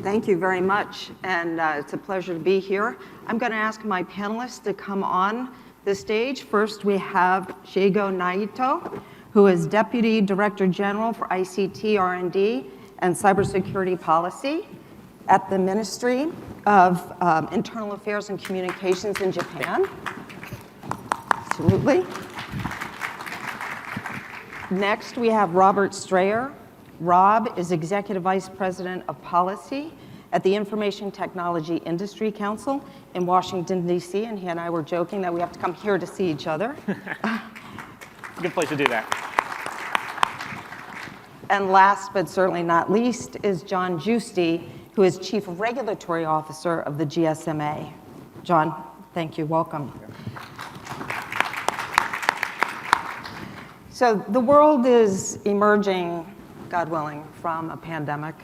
Thank you very much, and it's a pleasure to be here. I'm going to ask my panelists to come on the stage. First, we have Shigeo Naito, who is Deputy Director General for ICT R&D and Cybersecurity Policy at the Ministry of Internal Affairs and Communications in Japan. Absolutely. Next, we have Robert Strayer. Rob is Executive Vice President of Policy at the Information Technology Industry Council in Washington, D.C., and he and I were joking that we have to come here to see each other. Good place to do that. And last but certainly not least is John Giusti, who is Chief Regulatory Officer of the GMSA. John, thank you. Welcome. So the world is emerging, God willing, from a pandemic.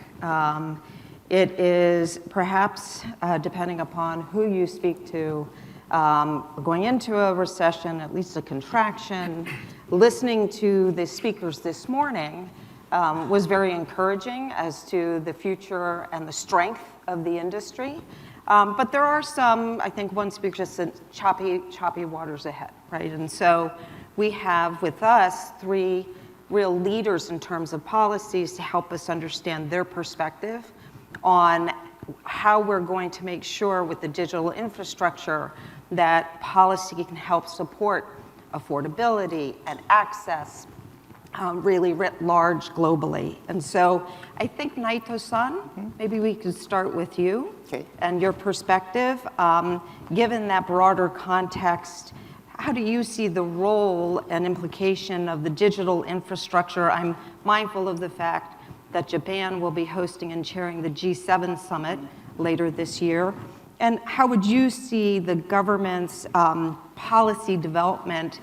It is perhaps, depending upon who you speak to, going into a recession, at least a contraction. Listening to the speakers this morning was very encouraging as to the future and the strength of the industry. But there are some, I think one speaker just said, choppy waters ahead, right? And so we have with us three real leaders in terms of policies to help us understand their perspective on how we're going to make sure with the digital infrastructure that policy can help support affordability and access really writ large globally. And so I think Naito-san, maybe we could start with you and your perspective. Given that broader context, how do you see the role and implication of the digital infrastructure? I'm mindful of the fact that Japan will be hosting and chairing the G7 summit later this year. And how would you see the government's policy development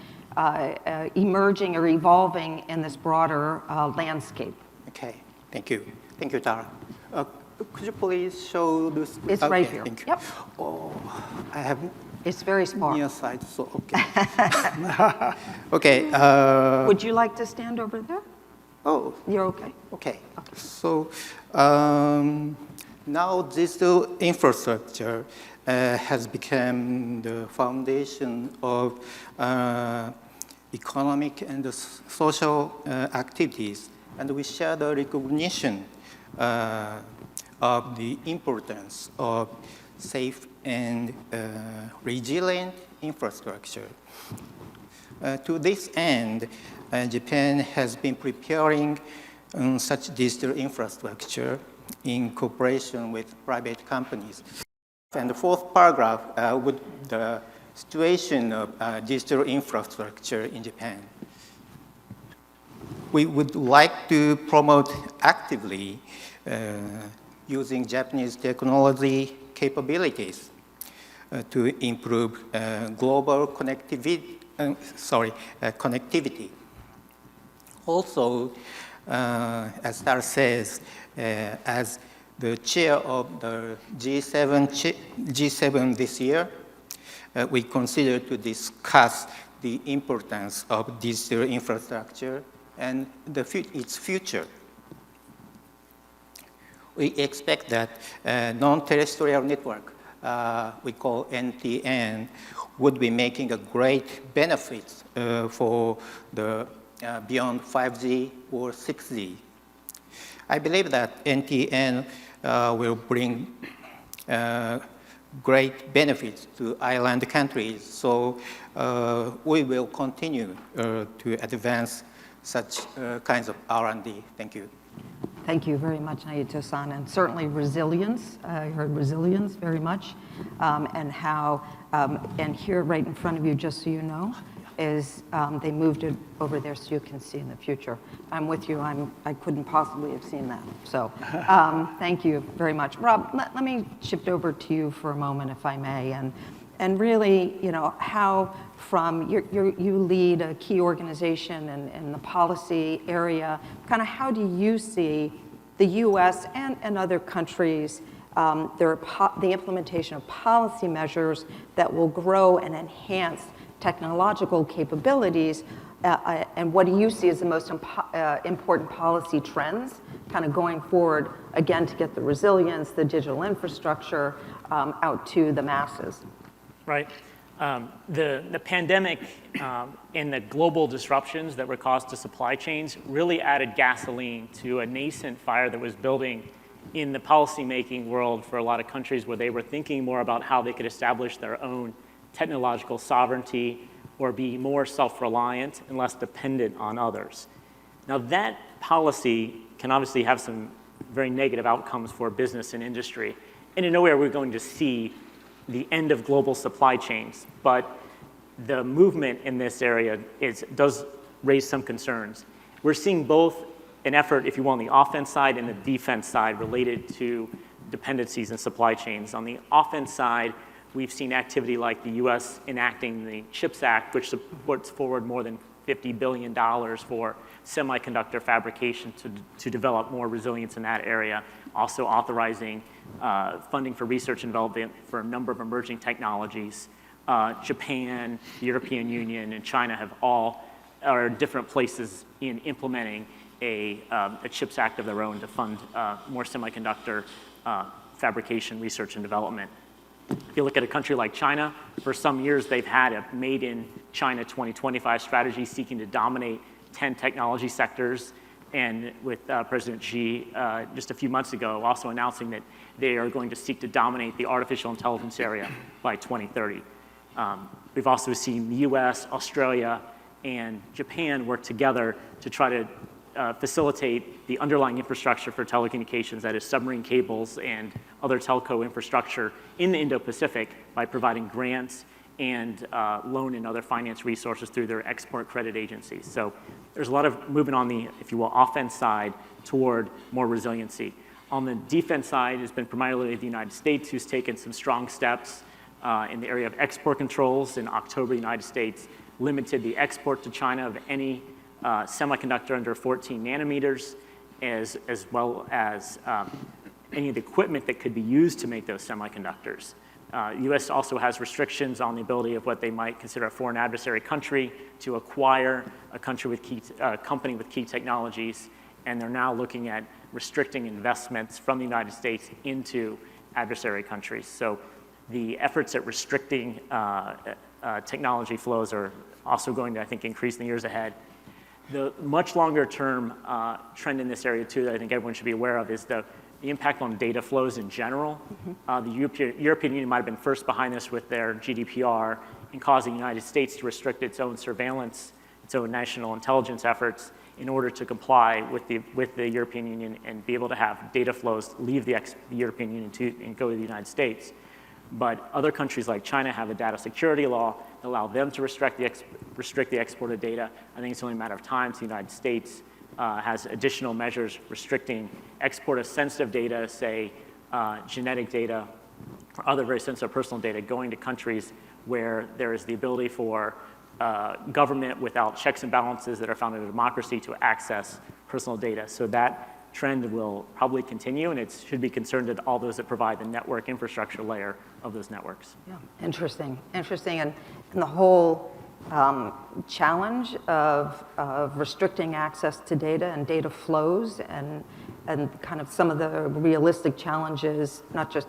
emerging or evolving in this broader landscape? Okay, thank you. Thank you, Tara. Could you please show this? It's right here. Thank you. Yep. Oh, I have. It's very small. Near side, so okay. Okay. Would you like to stand over there? Oh. You're okay. Okay. So now digital infrastructure has become the foundation of economic and social activities, and we share the recognition of the importance of safe and resilient infrastructure. To this end, Japan has been preparing such digital infrastructure in cooperation with private companies. And the fourth paragraph with the situation of digital infrastructure in Japan. We would like to promote actively using Japanese technology capabilities to improve global connectivity. Also, as Tara says, as the chair of the G7 this year, we consider to discuss the importance of digital infrastructure and its future. We expect that non-terrestrial network, we call NTN, would be making a great benefit for the beyond 5G or 6G. I believe that NTN will bring great benefits to island countries, so we will continue to advance such kinds of R&D. Thank you. Thank you very much, Naito-san, and certainly resilience. I heard resilience very much, and how, and here right in front of you, just so you know, is they moved it over there so you can see in the future. I'm with you. I couldn't possibly have seen that. So thank you very much. Rob, let me shift over to you for a moment, if I may, and really, you know, how from, you lead a key organization in the policy area, kind of how do you see the US and other countries, the implementation of policy measures that will grow and enhance technological capabilities, and what do you see as the most important policy trends kind of going forward again, to get the resilience, the digital infrastructure out to the masses. Right. The pandemic and the global disruptions that were caused to supply chains really added gasoline to a nascent fire that was building in the policymaking world for a lot of countries, where they were thinking more about how they could establish their own technological sovereignty or be more self-reliant and less dependent on others. Now, that policy can obviously have some very negative outcomes for business and industry. And in nowhere are we going to see the end of global supply chains, but the movement in this area does raise some concerns. We're seeing both an effort, if you will, on the offense side and the defense side related to dependencies in supply chains. On the offense side, we've seen activity like the US enacting the CHIPS Act, which supports forward more than $50 billion for semiconductor fabrication to develop more resilience in that area. Also authorizing funding for research and development for a number of emerging technologies. Japan, the European Union, and China are different places in implementing a CHIPS Act of their own to fund more semiconductor fabrication, research, and development. If you look at a country like China, for some years they've had a Made in China 2025 strategy seeking to dominate 10 technology sectors, and with President Xi just a few months ago also announcing that they are going to seek to dominate the artificial intelligence area by 2030. We've also seen the US, Australia, and Japan work together to try to facilitate the underlying infrastructure for telecommunications, that is submarine cables and other telco infrastructure in the Indo-Pacific, by providing grants and loan and other finance resources through their export credit agencies. So there's a lot of movement on the, if you will, offense side toward more resiliency. On the defense side, it's been primarily the United States who's taken some strong steps in the area of export controls. In October, the United States limited the export to China of any semiconductor under 14 nanometers, as well as any of the equipment that could be used to make those semiconductors. The US also has restrictions on the ability of what they might consider a foreign adversary country to acquire a country with company with key technologies, and they're now looking at restricting investments from the United States into adversary countries. So the efforts at restricting technology flows are also going to, I think, increase in the years ahead. The much longer term trend in this area too that I think everyone should be aware of is the impact on data flows in general. The European Union might have been first behind this with their GDPR in causing the United States to restrict its own surveillance, its own national intelligence efforts in order to comply with the European Union and be able to have data flows leave the European Union and go to the United States. But other countries like China have a data security law that allow them to restrict the export of data. I think it's only a matter of time till the United States has additional measures restricting export of sensitive data, say genetic data or other very sensitive personal data, going to countries where there is the ability for government without checks and balances that are found in a democracy to access personal data. So that trend will probably continue, and it should be concerned that all those that provide the network infrastructure layer of those networks. Yeah, interesting. And the whole challenge of restricting access to data and data flows and kind of some of the realistic challenges, not just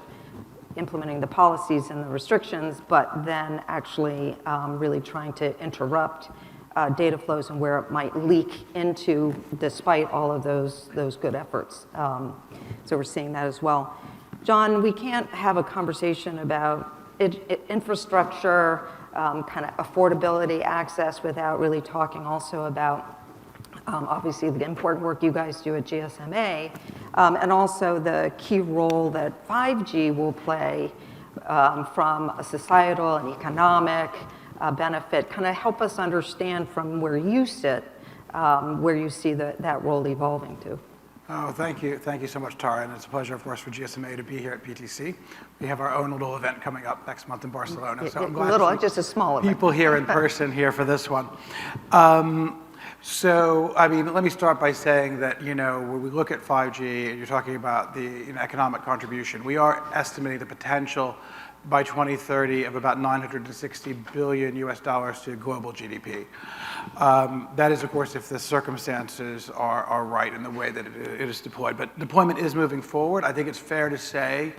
implementing the policies and the restrictions, but then actually really trying to interrupt data flows and where it might leak into, despite all of those good efforts. So we're seeing that as well. John, we can't have a conversation about infrastructure, kind of affordability, access, without really talking also about obviously the important work you guys do at GSMA, and also the key role that 5G will play from a societal and economic benefit. Kind of help us understand from where you sit, where you see that role evolving to. Oh, thank you. Thank you so much, Tara. And it's a pleasure, of course, for GSMA to be here at PTC. We have our own little event coming up next month in Barcelona. So I'm glad just a small event. People here in person here for this one. So, I mean, let me start by saying that, when we look at 5G, and you're talking about the economic contribution, we are estimating the potential by 2030 of about $960 billion to global GDP. That is, of course, if the circumstances are right in the way that it is deployed. But deployment is moving forward. I think it's fair to say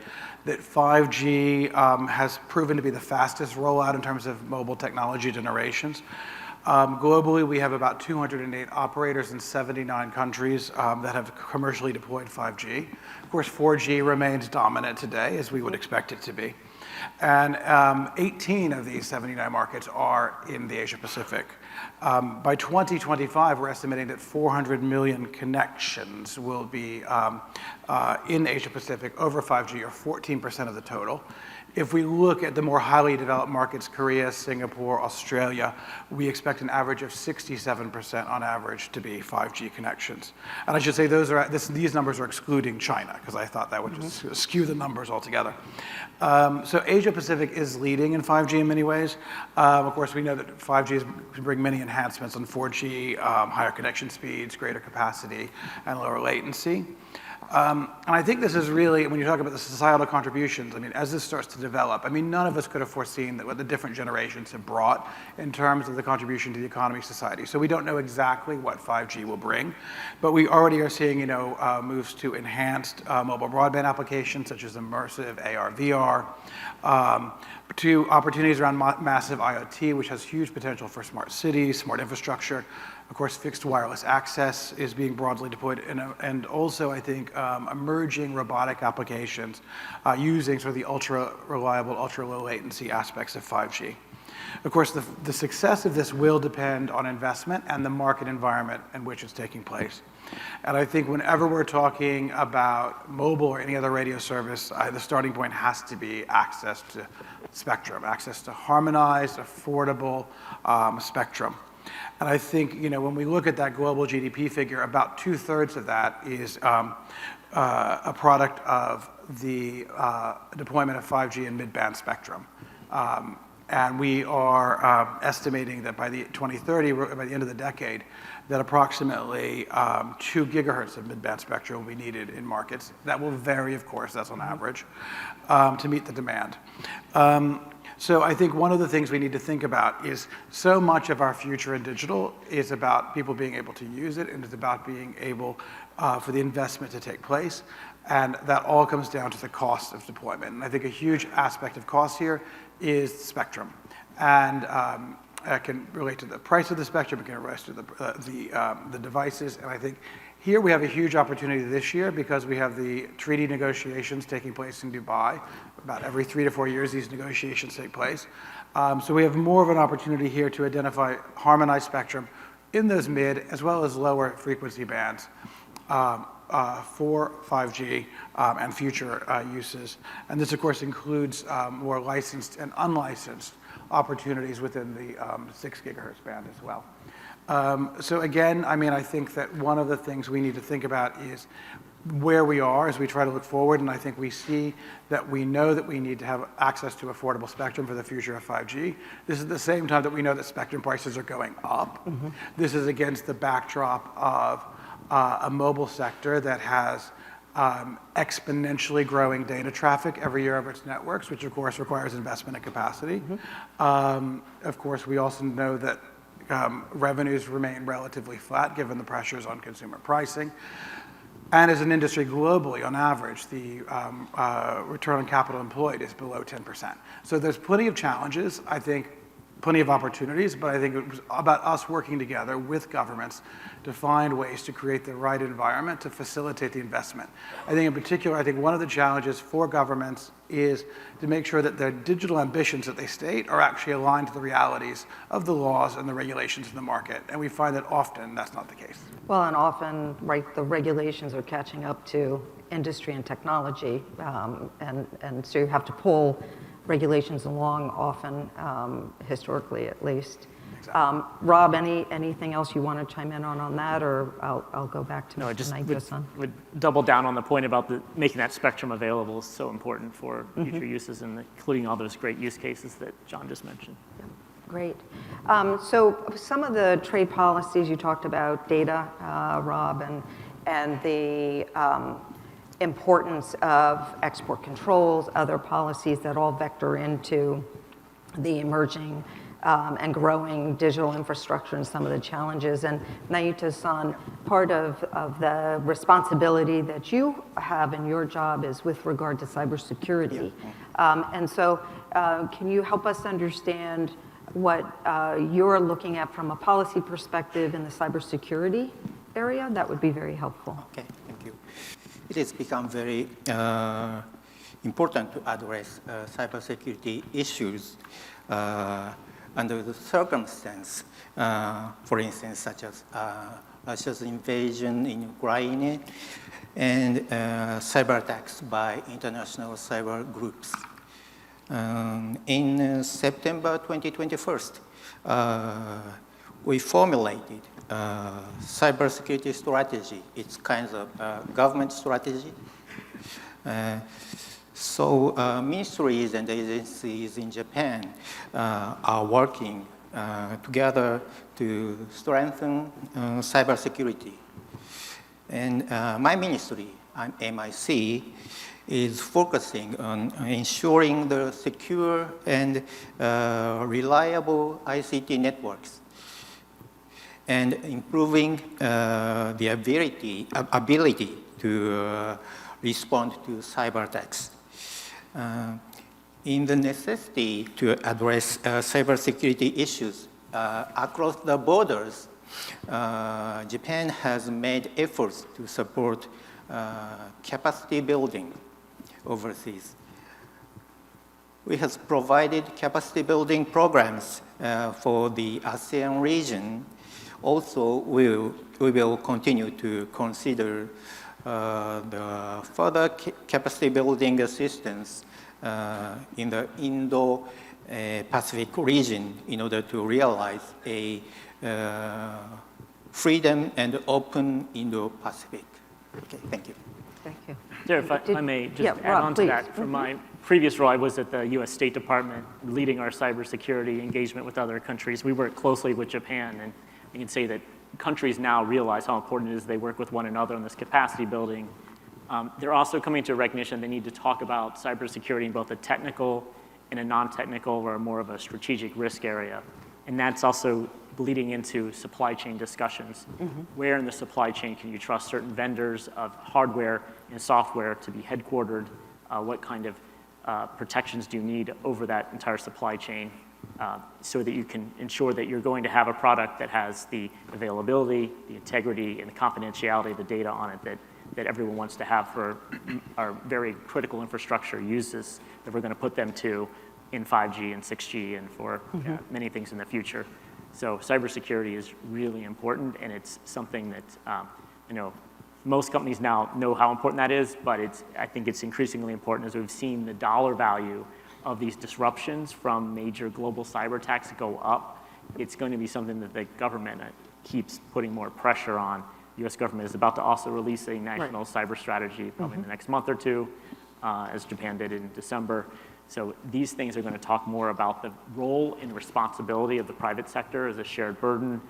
that 5G has proven to be the fastest rollout in terms of mobile technology generations. Globally, we have about 208 operators in 79 countries that have commercially deployed 5G. Of course, 4G remains dominant today, as we would expect it to be. And 18 of these 79 markets are in the Asia Pacific. By 2025, we're estimating that 400 million connections will be in Asia Pacific over 5G, or 14% of the total. If we look at the more highly developed markets, Korea, Singapore, Australia, we expect an average of 67% on average to be 5G connections. And I should say these numbers are excluding China, because I thought that would just skew the numbers altogether. So Asia Pacific is leading in 5G in many ways. Of course, we know that 5G can bring many enhancements on 4G, higher connection speeds, greater capacity, and lower latency. And I think this is really, when you talk about the societal contributions, I mean, as this starts to develop, I mean, none of us could have foreseen that what the different generations have brought in terms of the contribution to the economy, society. So we don't know exactly what 5G will bring, but we already are seeing, moves to enhanced mobile broadband applications such as immersive AR, VR, to opportunities around massive IoT, which has huge potential for smart cities, smart infrastructure. Of course, fixed wireless access is being broadly deployed, and also, I think, emerging robotic applications using sort of the ultra-reliable, ultra-low latency aspects of 5G. Of course, the success of this will depend on investment and the market environment in which it's taking place. And I think whenever we're talking about mobile or any other radio service, the starting point has to be access to spectrum, access to harmonized, affordable spectrum. And I think, when we look at that global GDP figure, about 2/3 of that is a product of the deployment of 5G and mid-band spectrum. And we are estimating that by the 2030, by the end of the decade, that approximately 2 gigahertz of mid-band spectrum will be needed in markets. That will vary, of course, that's on average, to meet the demand. So I think one of the things we need to think about is so much of our future in digital is about people being able to use it, and it's about being able for the investment to take place. And that all comes down to the cost of deployment. And I think a huge aspect of cost here is spectrum. And it can relate to the price of the spectrum, it can relate to the devices. And I think here we have a huge opportunity this year because we have the treaty negotiations taking place in Dubai. About every 3 to 4 years, these negotiations take place. So we have more of an opportunity here to identify harmonized spectrum in those mid as well as lower frequency bands for 5G and future uses. And this, of course, includes more licensed and unlicensed opportunities within the 6 gigahertz band as well. So again, I mean, I think that one of the things we need to think about is where we are as we try to look forward, and I think we see that we know that we need to have access to affordable spectrum for the future of 5G. This is the same time that we know that spectrum prices are going up. Mm-hmm. This is against the backdrop of a mobile sector that has exponentially growing data traffic every year over its networks, which of course requires investment and capacity. Mm-hmm. Of course, we also know that revenues remain relatively flat given the pressures on consumer pricing. And as an industry globally, on average, the return on capital employed is below 10%. So there's plenty of challenges, I think, plenty of opportunities, but I think it was about us working together with governments to find ways to create the right environment to facilitate the investment. I think in particular, I think one of the challenges for governments is to make sure that their digital ambitions that they state are actually aligned to the realities of the laws and the regulations in the market. And we find that often that's not the case. Well, and often, right, the regulations are catching up to industry and technology, and so you have to pull regulations along often, historically at least. Exactly. Rob, anything else you want to chime in on that, or I'll go back to Mr. Naito-san. Would double down on the point about making that spectrum available is so important for future uses, and including all those great use cases that John just mentioned. Yeah. Great. So some of the trade policies you talked about, data, Rob, and the importance of export controls, other policies that all vector into the emerging and growing digital infrastructure and some of the challenges. And Naito-san, part of the responsibility that you have in your job is with regard to cybersecurity. Yeah. And so can you help us understand what you're looking at from a policy perspective in the cybersecurity area? That would be very helpful. Okay, thank you. It has become very important to address cybersecurity issues under the circumstance, for instance, such as Russia's invasion in Ukraine and cyber attacks by international cyber groups. In September 2021, we formulated a cybersecurity strategy. It's kind of a government strategy. So ministries and agencies in Japan are working together to strengthen cybersecurity. And my ministry, MIC, is focusing on ensuring the secure and reliable ICT networks and improving the ability to respond to cyber attacks. In the necessity to address cybersecurity issues across the borders, Japan has made efforts to support capacity building overseas. We have provided capacity building programs for the ASEAN region. Also, we will continue to consider the further capacity building assistance in the Indo-Pacific region in order to realize a freedom and open Indo-Pacific. Okay, thank you. Thank you. Sir, if I may just add Rob, on please. to that. From my previous role, I was at the U.S. State Department leading our cybersecurity engagement with other countries. We work closely with Japan, and you can say that countries now realize how important it is they work with one another on this capacity building. They're also coming to recognition they need to talk about cybersecurity in both a technical and a non-technical or more of a strategic risk area. And that's also bleeding into supply chain discussions. Where in the supply chain can you trust certain vendors of hardware and software to be headquartered? What kind of protections do you need over that entire supply chain so that you can ensure that you're going to have a product that has the availability, the integrity, and the confidentiality of the data on it that everyone wants to have for our very critical infrastructure uses that we're going to put them to in 5G and 6G and for many things in the future. So cybersecurity is really important, and it's something that most companies now know how important that is, but I think it's increasingly important as we've seen the dollar value of these disruptions from major global cyber attacks go up. It's going to be something that the government keeps putting more pressure on. The U.S. government is about to also release a national cyber strategy probably in the next month or two, as Japan did in December. So these things are going to talk more about the role and responsibility of the private sector as a shared burden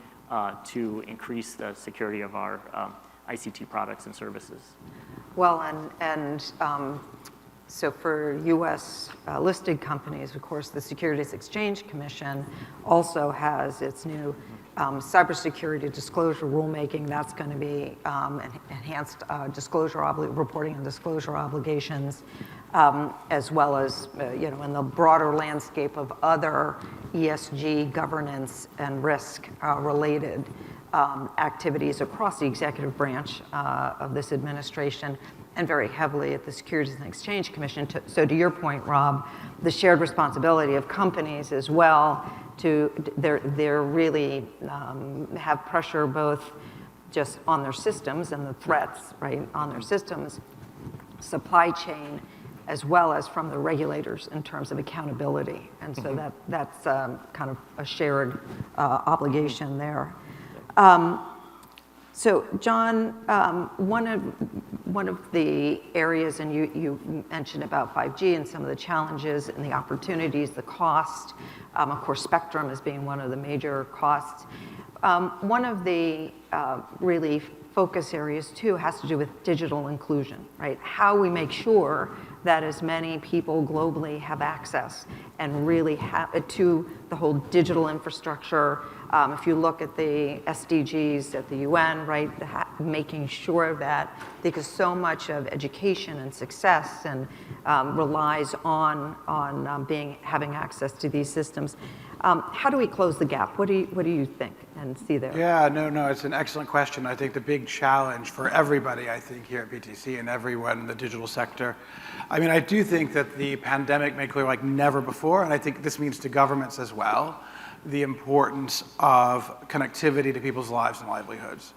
to increase the security of our ICT products and services. Well, so for U.S. Listed companies, of course, the Securities Exchange Commission also has its new cybersecurity disclosure rulemaking. That's going to be enhanced reporting and disclosure obligations, as well as in the broader landscape of other ESG governance and risk related activities across the executive branch of this administration, and very heavily at the Securities and Exchange Commission. So to your point, Rob, the shared responsibility of companies as well they're really have pressure both just on their systems and the threats, right, on their systems, supply chain, as well as from the regulators in terms of accountability. And so that's kind of a shared obligation there. So John, one of one of the areas, and you mentioned about 5G and some of the challenges and the opportunities, the cost, of course, spectrum as being one of the major costs. One of the really focus areas too has to do with digital inclusion, right? How we make sure that as many people globally have access and really have to the whole digital infrastructure. If you look at the SDGs at the UN, right, making sure that, because so much of education and success and relies on having access to these systems. How do we close the gap? What do you think and see there? Yeah, no, it's an excellent question. I think the big challenge for everybody, I think, here at PTC and everyone in the digital sector, I mean, I do think that the pandemic made clear like never before, and I think this means to governments as well, the importance of connectivity to people's lives and livelihoods.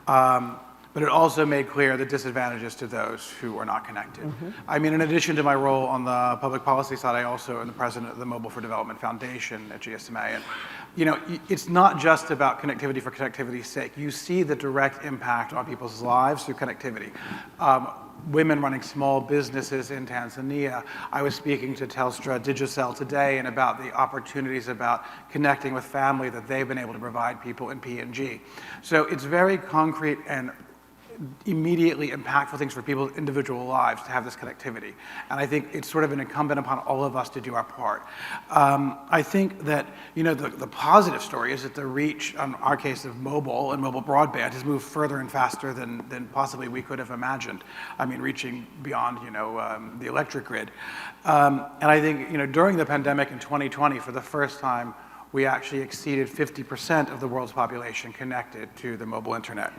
But it also made clear the disadvantages to those who are not connected. Mm-hmm. I mean, in addition to my role on the public policy side, I also am the president of the Mobile for Development Foundation at GMSA. And, you know, it's not just about connectivity for connectivity's sake. You see the direct impact on people's lives through connectivity. Women running small businesses in Tanzania. I was speaking to Telstra Digicel today and about the opportunities about connecting with family that they've been able to provide people in PNG. So it's very concrete and immediately impactful things for people's individual lives to have this connectivity. And I think it's sort of an incumbent upon all of us to do our part. I think that, you know, the positive story is that the reach, in our case of mobile and mobile broadband, has moved further and faster than possibly we could have imagined. I mean, reaching beyond, you know, the electric grid. And I think, you know, during the pandemic in 2020, for the first time, we actually exceeded 50% of the world's population connected to the mobile internet.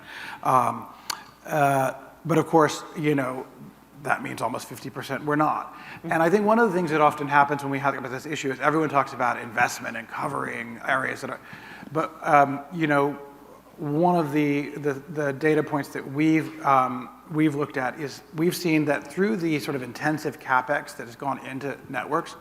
But of course, you know, that means almost 50% we're not. And I think one of the things that often happens when we have about this issue is everyone talks about investment and covering areas that are, but you know, one of the data points that we've looked at is we've seen that through the sort of intensive CapEx that has gone into networks,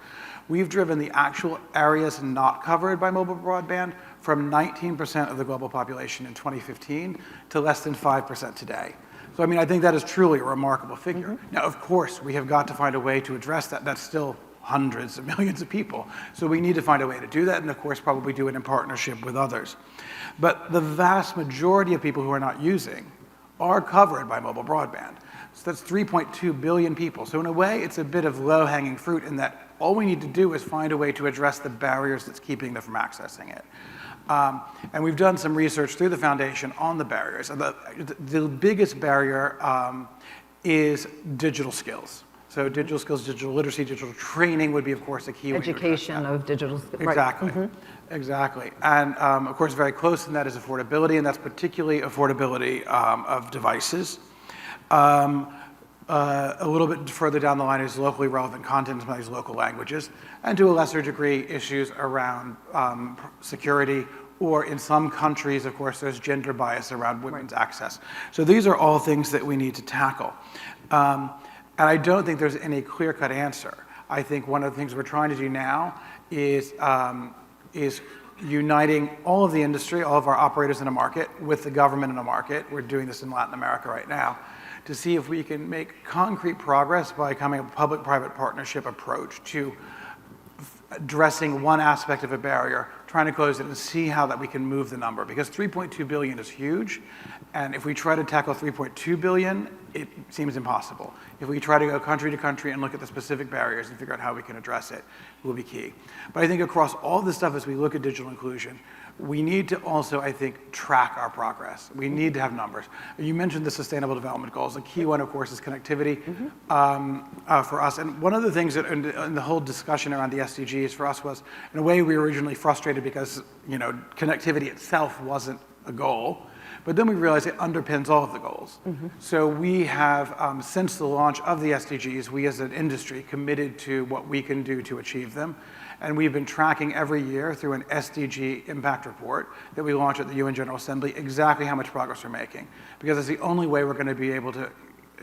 we've driven the actual areas not covered by mobile broadband from 19% of the global population in 2015 to less than 5% today. So, I mean, I think that is truly a remarkable figure. Mm-hmm. Now, of course, we have got to find a way to address that. That's still hundreds of millions of people. So we need to find a way to do that, and of course, probably do it in partnership with others. But the vast majority of people who are not using are covered by mobile broadband. So that's 3.2 billion people. So in a way, it's a bit of low-hanging fruit in that all we need to do is find a way to address the barriers that's keeping them from accessing it. And we've done some research through the foundation on the barriers. And the biggest barrier is digital skills. So digital skills, digital literacy, digital training would be, of course, a key way to address that. Education of digital skills. Exactly. Right. Mm-hmm. Exactly. And of course, very close in that is affordability, and that's particularly affordability of devices. A little bit further down the line is locally relevant content in some of these local languages, and to a lesser degree, issues around security, or in some countries, of course, there's gender bias around women's access. So these are all things that we need to tackle. And I don't think there's any clear-cut answer. I think one of the things we're trying to do now is uniting all of the industry, all of our operators in a market, with the government in a market. We're doing this in Latin America right now, to see if we can make concrete progress by coming up with a public-private partnership approach to addressing one aspect of a barrier, trying to close it and see how that we can move the number. Because 3.2 billion is huge, and if we try to tackle 3.2 billion, it seems impossible. If we try to go country to country and look at the specific barriers and figure out how we can address it, will be key. But I think across all this stuff, as we look at digital inclusion, we need to also, I think, track our progress. We need to have numbers. You mentioned the Sustainable Development Goals. A key one, of course, is connectivity for us. And one of the things that in the whole discussion around the SDGs for us was, in a way, we were originally frustrated because, you know, connectivity itself wasn't a goal. But then we realized it underpins all of the goals. Mm-hmm. So we have, since the launch of the SDGs, we as an industry committed to what we can do to achieve them. And we've been tracking every year through an SDG impact report that we launch at the UN General Assembly exactly how much progress we're making. Because it's the only way we're going to be able to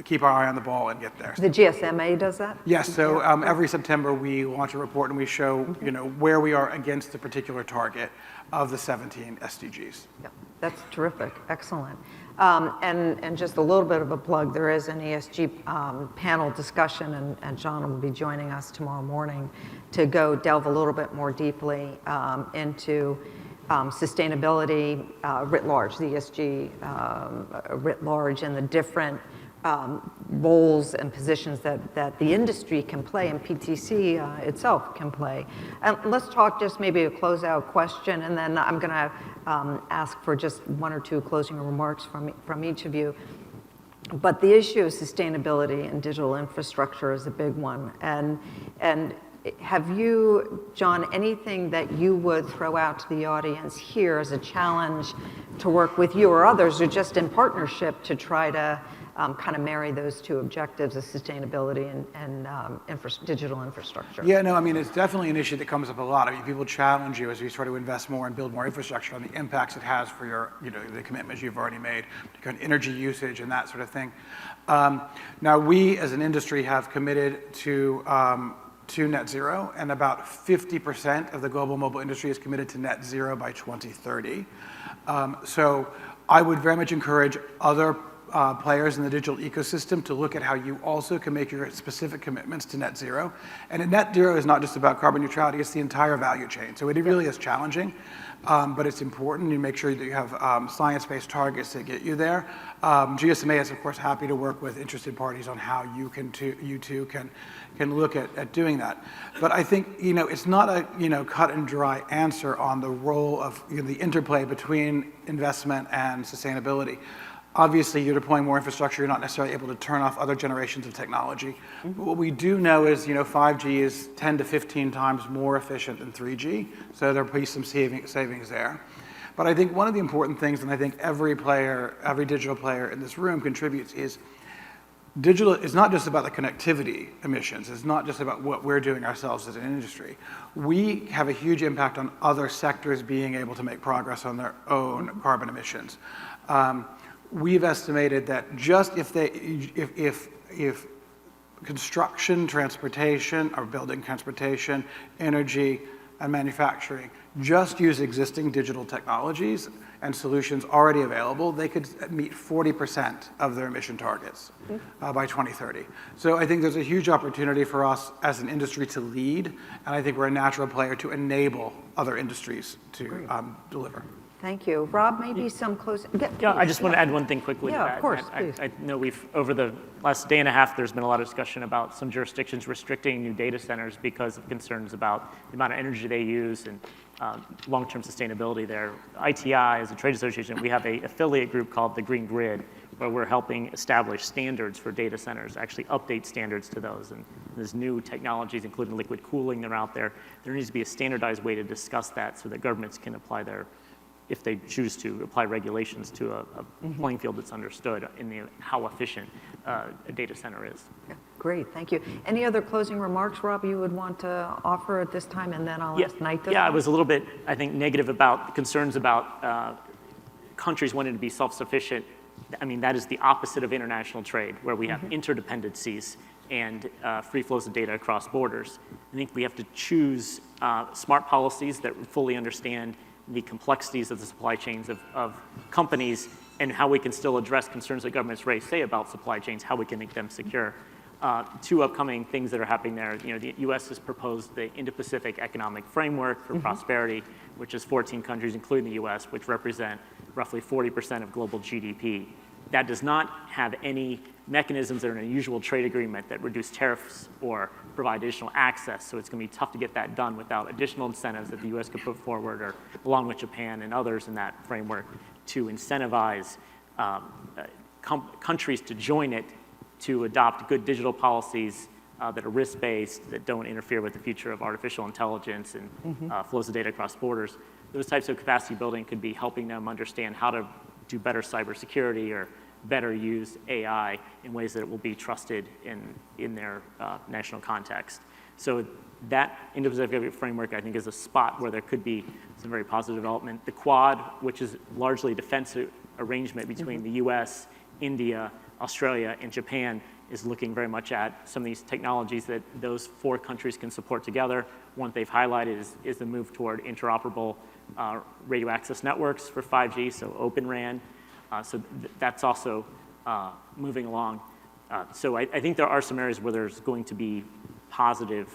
keep our eye on the ball and get there. The GSMA does that? Yes, so every September we launch a report and we show, where we are against a particular target of the 17 SDGs. Yeah, that's terrific, excellent. And just a little bit of a plug, there is an ESG panel discussion, and John will be joining us tomorrow morning to go delve a little bit more deeply into sustainability writ large, the ESG writ large, and the different roles and positions that the industry can play and PTC itself can play. And let's talk just maybe a closeout question, and then I'm going to ask for just one or two closing remarks from each of you. But the issue of sustainability and digital infrastructure is a big one. And have you, John, anything that you would throw out to the audience here as a challenge to work with you or others, or just in partnership to try to kind of marry those two objectives of sustainability and digital infrastructure? Yeah, no, I mean, it's definitely an issue that comes up a lot. I mean, people challenge you as you try to invest more and build more infrastructure on the impacts it has for your, the commitments you've already made, kind of energy usage and that sort of thing. Now, we as an industry have committed to net zero, and about 50% of the global mobile industry is committed to net zero by 2030. So I would very much encourage other players in the digital ecosystem to look at how you also can make your specific commitments to net zero. And net zero is not just about carbon neutrality, it's the entire value chain. So it really is challenging, but it's important. You make sure that you have science-based targets that get you there. GSMA is, of course, happy to work with interested parties on how you two can look at doing that. But I think, it's not a, cut and dry answer on the role of the interplay between investment and sustainability. Obviously, you're deploying more infrastructure, you're not necessarily able to turn off other generations of technology. But what we do know is, 5G is 10 to 15 times more efficient than 3G, so there'll be some savings there. But I think one of the important things, and I think every digital player in this room contributes, is digital is not just about the connectivity emissions. It's not just about what we're doing ourselves as an industry. We have a huge impact on other sectors being able to make progress on their own carbon emissions. We've estimated that just if construction, transportation, or building transportation, energy, and manufacturing just use existing digital technologies and solutions already available, they could meet 40% of their emission targets by 2030. So I think there's a huge opportunity for us as an industry to lead, and I think we're a natural player to enable other industries to deliver. Thank you. Rob, maybe some close. Yeah, I just want to add one thing quickly to that. Yeah, of course, please. I know over the last day and a half, there's been a lot of discussion about some jurisdictions restricting new data centers because of concerns about the amount of energy they use and long-term sustainability there. ITI, as a trade association, we have an affiliate group called the Green Grid, where we're helping establish standards for data centers, actually update standards to those. And there's new technologies, including liquid cooling, that are out there. There needs to be a standardized way to discuss that so that governments can apply if they choose to apply regulations to a playing field that's understood in how efficient a data center is. Yeah, great, thank you. Any other closing remarks, Rob, you would want to offer at this time, and then I'll ask Naito? Yeah, I was a little bit, I think, negative about concerns about countries wanting to be self-sufficient. I mean, that is the opposite of international trade, where we have interdependencies and free flows of data across borders. I think we have to choose smart policies that fully understand the complexities of the supply chains of companies and how we can still address concerns that governments raise, say, about supply chains, how we can make them secure. Two upcoming things that are happening there, the U.S. has proposed the Indo-Pacific Economic Framework for Prosperity, which is 14 countries, including the U.S., which represent roughly 40% of global GDP. That does not have any mechanisms that are in a usual trade agreement that reduce tariffs or provide additional access. So it's going to be tough to get that done without additional incentives that the U.S. could put forward, or along with Japan and others in that framework, to incentivize countries to join it to adopt good digital policies that are risk-based, that don't interfere with the future of artificial intelligence and flows of data across borders. Those types of capacity building could be helping them understand how to do better cybersecurity or better use AI in ways that it will be trusted in their national context. So that Indo-Pacific framework, I think, is a spot where there could be some very positive development. The Quad, which is largely a defense arrangement between the US, India, Australia, and Japan is looking very much at some of these technologies that those 4 countries can support together. One they've highlighted is the move toward interoperable radio access networks for 5G, so Open RAN. That's also moving along. So I think there are some areas where there's going to be positive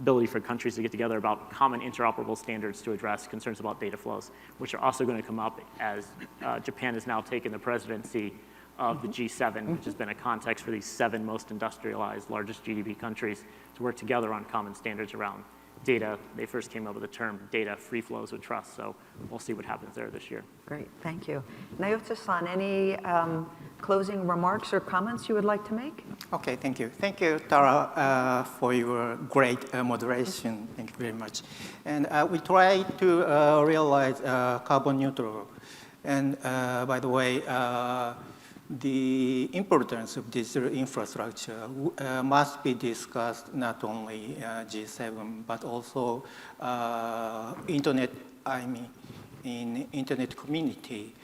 ability for countries to get together about common interoperable standards to address concerns about data flows, which are also going to come up as Japan has now taken the presidency of the G7, which has been a context for these 7 most industrialized, largest GDP countries to work together on common standards around data. They first came up with the term data free flows with trust, so we'll see what happens there this year. Great, thank you. Naito-san, any closing remarks or comments you would like to make? Okay, thank you. Thank you, Tara, for your great moderation. Thank you very much. And we try to realize carbon neutral. And by the way, the importance of digital infrastructure must be discussed not only G7, but also internet, in internet community.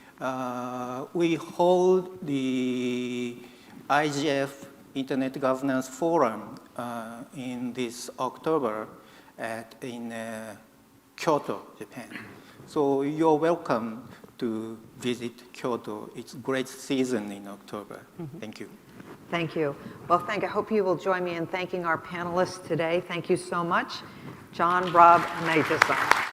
We hold the IGF Internet Governance Forum in this October in Kyoto, Japan. So you're welcome to visit Kyoto. It's a great season in October. Thank you. Thank you. Well, I hope you will join me in thanking our panelists today. Thank you so much, John, Rob, and Naito-san.